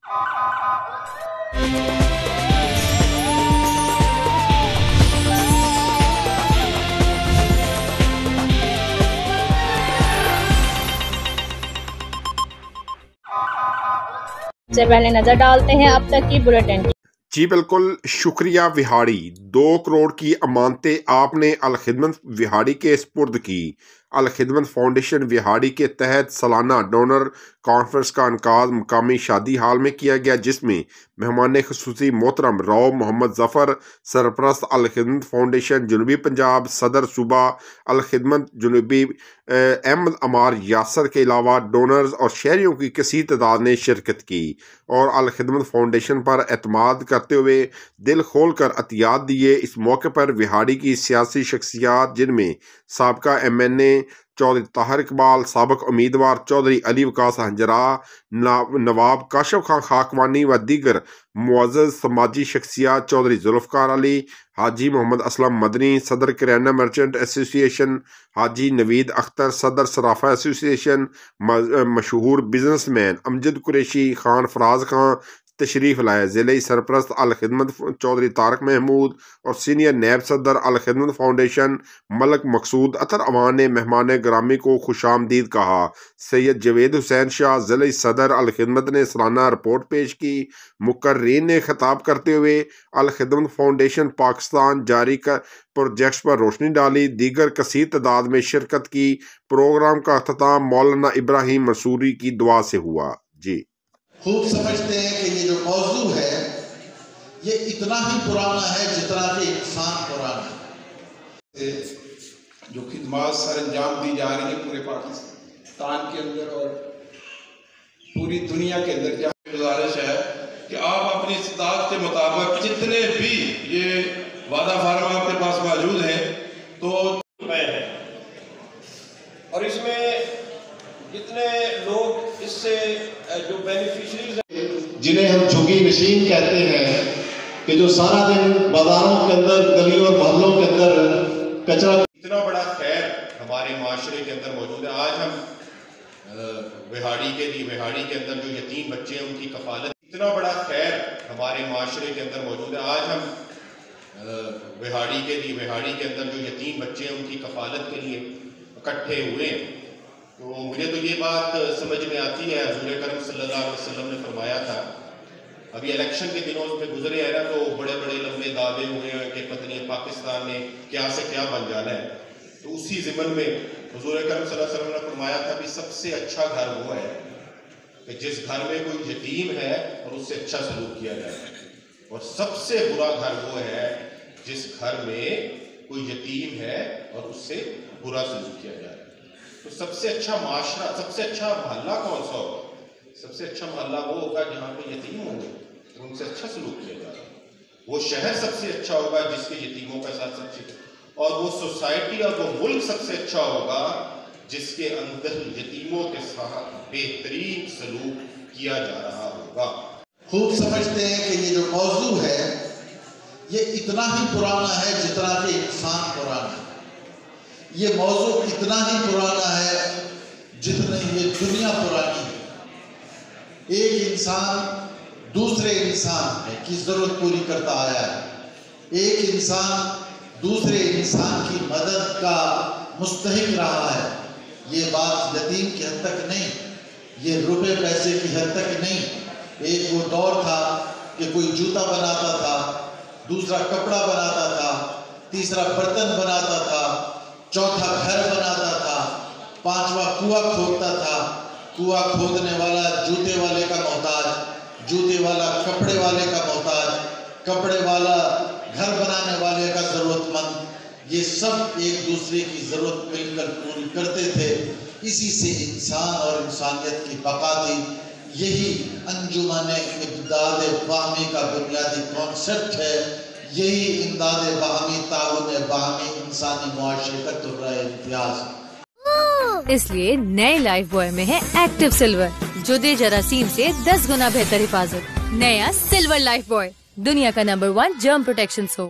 سے پہلے نظر ڈالتے ہیں اب تک کی بلیٹن کی۔ جی بالکل، شکریہ وہاڑی۔ 2 کروڑ کی امانتیں آپ نے الخدمت وہاڑی کے سپرد کی۔ الخدمت فاؤنڈیشن وہاڑی کے تحت سالانہ ڈونر کانفرنس کا انعقاد مقامی شادی ہال میں کیا گیا، جس میں مہمان خصوصی محترم راؤ محمد ظفر، سرپرست الخدمت فاؤنڈیشن جنوبی پنجاب، صدر صوبہ الخدمت جنوبی احمد عمار یاسر کے علاوہ ڈونرز اور شہریوں کی کثیر تعداد نے شرکت کی اور الخدمت فاؤنڈیشن پر اعتماد کرتے ہوئے دل کھول کر عطیات دیے۔ اس موقع پر وہاڑی کی سیاسی شخصیات، جن میں سابقہ MNA چودھری طاہر اقبال، سابق امیدوار چودھری علی وقاص ہنجرا، نواب کاشف خان خاکوانی و دیگر معزز سماجی شخصیات چودھری ذوالفقار علی، حاجی محمد اسلم مدنی، صدر کریانہ مرچنٹ ایسوسی ایشن، حاجی نوید اختر، صدر صرافہ ایسوسی ایشن، مشہور بزنس مین امجد قریشی، خان فراز خان تشریف لائے۔ ضلعی سرپرست الخدمت چودھری طارق محمود اور سینئر نیب صدر الخدمت فاؤنڈیشن ملک مقصود اطہر عوان نے مہمان گرامی کو خوش آمدید کہا۔ سید جاوید حسین شاہ، ضلعی صدر الخدمت نے سالانہ رپورٹ پیش کی۔ مقررین نے خطاب کرتے ہوئے الخدمت فاؤنڈیشن پاکستان جاری پروجیکٹس پر روشنی ڈالی۔ دیگر کثیر تعداد میں شرکت کی۔ پروگرام کا اختتام مولانا ابراہیم منصوری کی دعا سے ہوا۔ جی خوب سمجھتے ہیں کہ یہ جو موضوع ہے یہ اتنا ہی پرانا ہے جتنا کہ انسان پرانا ہے۔ جو خدمات سر انجام دی جا رہی ہیں پورے پاکستان کے اندر اور پوری دنیا کے اندر، کیا گزارش ہے کہ آپ اپنی استطاعت کے مطابق جتنے بھی یہ وعدہ فارم آپ کے پاس موجود ہیں تو اور اس میں جتنے لوگ اس سے جو بینیفیشریز ہیں، جنہیں ہم جھگی نشین کہتے ہیں، کہ جو سارا دن بازاروں کے اندر، گلیوں اور محلوں کے اندر کچرا، اتنا بڑا خیر ہمارے معاشرے کے اندر موجود ہے۔ آج ہم وہاڑی کے اندر جو یتیم بچے ہیں ان کی کفالت، اتنا بڑا خیر ہمارے معاشرے کے اندر موجود ہے۔ آج ہم وہاڑی کے اندر جو یتیم بچے ہیں ان کی کفالت کے لیے اکٹھے ہوئے ہیں۔ تو مجھے تو یہ بات سمجھ میں آتی ہے، حضور کرم صلی اللہ علیہ وسلم نے فرمایا تھا، ابھی الیکشن کے دنوں میں گزرے ہیں نا، تو بڑے بڑے لمبے دعوے ہوئے ہیں کہ پتہ پاکستان نے کیا سے کیا بن جانا ہے۔ تو اسی ضمن میں حضور کرم صلی اللہ علیہ وسلم نے فرمایا تھا کہ سب سے اچھا گھر وہ ہے کہ جس گھر میں کوئی یتیم ہے اور اس سے اچھا سلوک کیا جائے، اور سب سے برا گھر وہ ہے جس گھر میں کوئی یتیم ہے اور اس سے برا سلوک کیا جائے۔ تو سب سے اچھا معاشرہ، سب سے اچھا محلہ کون سا ہوگا؟ سب سے اچھا محلہ وہ ہوگا جہاں پہ یتیم ہوں گے اور ان سے اچھا سلوک کیا جائے۔ وہ شہر سب سے اچھا ہوگا جس کے یتیموں کا ساتھ سب سے، اور وہ سوسائٹی اور وہ ملک سب سے اچھا ہوگا جس کے اندر یتیموں کے ساتھ بہترین سلوک کیا جا رہا ہوگا۔ خوب سمجھتے ہیں کہ یہ جو موضوع ہے یہ اتنا ہی پرانا ہے جتنا کہ انسان پرانا ہے۔ یہ موضوع اتنا ہی پرانا ہے جتنی یہ دنیا پرانی ہے۔ ایک انسان دوسرے انسان کی ضرورت پوری کرتا آیا ہے، ایک انسان دوسرے انسان کی مدد کا مستحق رہا ہے۔ یہ بات یتیم کی حد تک نہیں، یہ روپے پیسے کی حد تک نہیں۔ ایک وہ دور تھا کہ کوئی جوتا بناتا تھا، دوسرا کپڑا بناتا تھا، تیسرا برتن بناتا تھا، چوتھا گھر بناتا تھا، پانچواں کنواں کھودتا تھا۔ کنواں کھودنے والا جوتے والے کا محتاج، جوتے والا کپڑے والے کا محتاج، کپڑے والا گھر بنانے والے کا ضرورت مند۔ یہ سب ایک دوسرے کی ضرورت مل کر پوری کرتے تھے۔ اسی سے انسان اور انسانیت کی بقا تھی۔ یہی انجمن امداد باہمی کا بنیادی کانسیپٹ ہے، یہی امداد باہمی، تعاون باہمی انسانی معاشرے کا درہ امتیاز۔ اس لیے نئے لائف بوائے میں ہے ایکٹیو سلور، جو دے جراثیم سے 10 گنا بہتر حفاظت۔ نیا سلور لائف بوائے، دنیا کا نمبر 1 جرم پروٹیکشن سوپ۔